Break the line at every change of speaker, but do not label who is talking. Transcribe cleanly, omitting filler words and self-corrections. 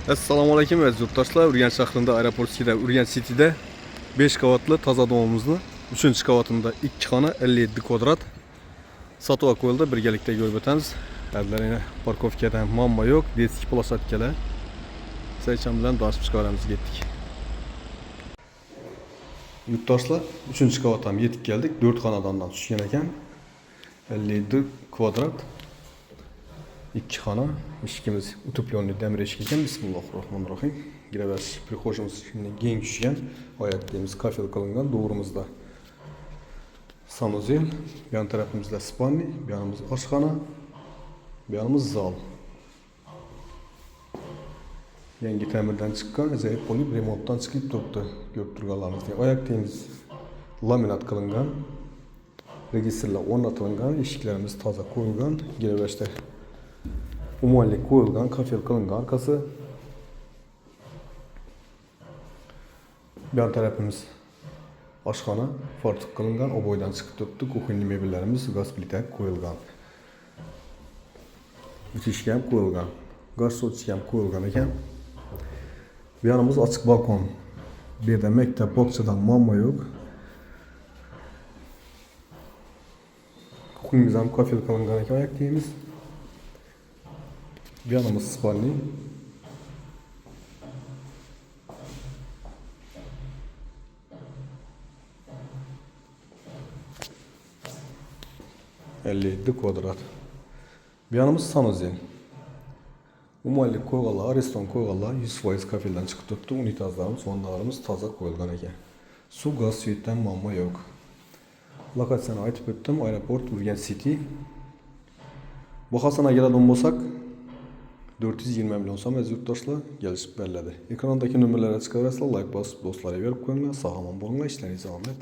Assalomu alaykum aziz yurtdoshlar. Urganch shahrida Aeroport City'de, Urganch City'de 5 qavatlı toza domimizni 3-chi qavatında 2 xona 57 kvadrat sotuvga qo'yildi. Birgalikda ko'rib o'tamiz. Hozir parkovkada muammo yo'q, deski plosatkalar. Saychan bilan doshib chiqaramiz ketdik. Yurtdoshlar, 3-chi qavatdan yetib keldik. 4 xonadondan tushgan ekan. 57 kvadrat 2 xona, eshigimiz utoplenniy demir eshik ekan. Bismillahirrohmanirrohim. Giravesh prixojimiz keng tushgan. Oyoqlarimiz kafel qilingan. Doğrumuzda sanuzel, bu yan tarafımızda spalni, bu yanımız oshxona, bu yanımız zal. Yangi ta'mirdan chiqqan, ajoyib bo'lib remontdan chiqib turibdi. Ko'rib turganlaringizdek. Oyoqlarimiz laminat qilingan. Registrlar o'rnatilgan, eshiklarimiz toza qo'yilgan. Giraveshda umumanlik qo'yilgan, kafel qilingan arkasi. Bu yan tarafımız oshxona, fortiq qilingan, oboydan chiqib turibdi. Kuxonniy mebellarimiz gaz plita qo'yilgan. O'tishga ham qo'yilgan. Gaz so'tishga ham qo'yilgan ekan. Bu yanımız açık balkon. Bu yerda maktab, bog'chadan muammo yo'q. Kuxonyamiz ham kafel qilingan ekan oyoqlarimiz. Bu yanımız spalni. kvadrat. Bu yanımız sanuzel. Umumanlik ko'yganlar, areston ko'yganlar 100% kafeldan chiqib turibdi. Unitazlarimiz, vannalarimiz toza qo'yilgan ekan. Suv, gaz, svetdan muammo yo'q. Lokatsiyani aytib o'tdim, Aeroport Urganch City. Bahosini keladigan bo'lsak 420 milyon so'm aziz yurtdoshlar kelishib beriladi. Ekrandagi nomerlarga chiqaverasizlar, like bosib do'stlarga berib qo'yinglar. Sog' omon bo'linglar, ishlaringiz omad.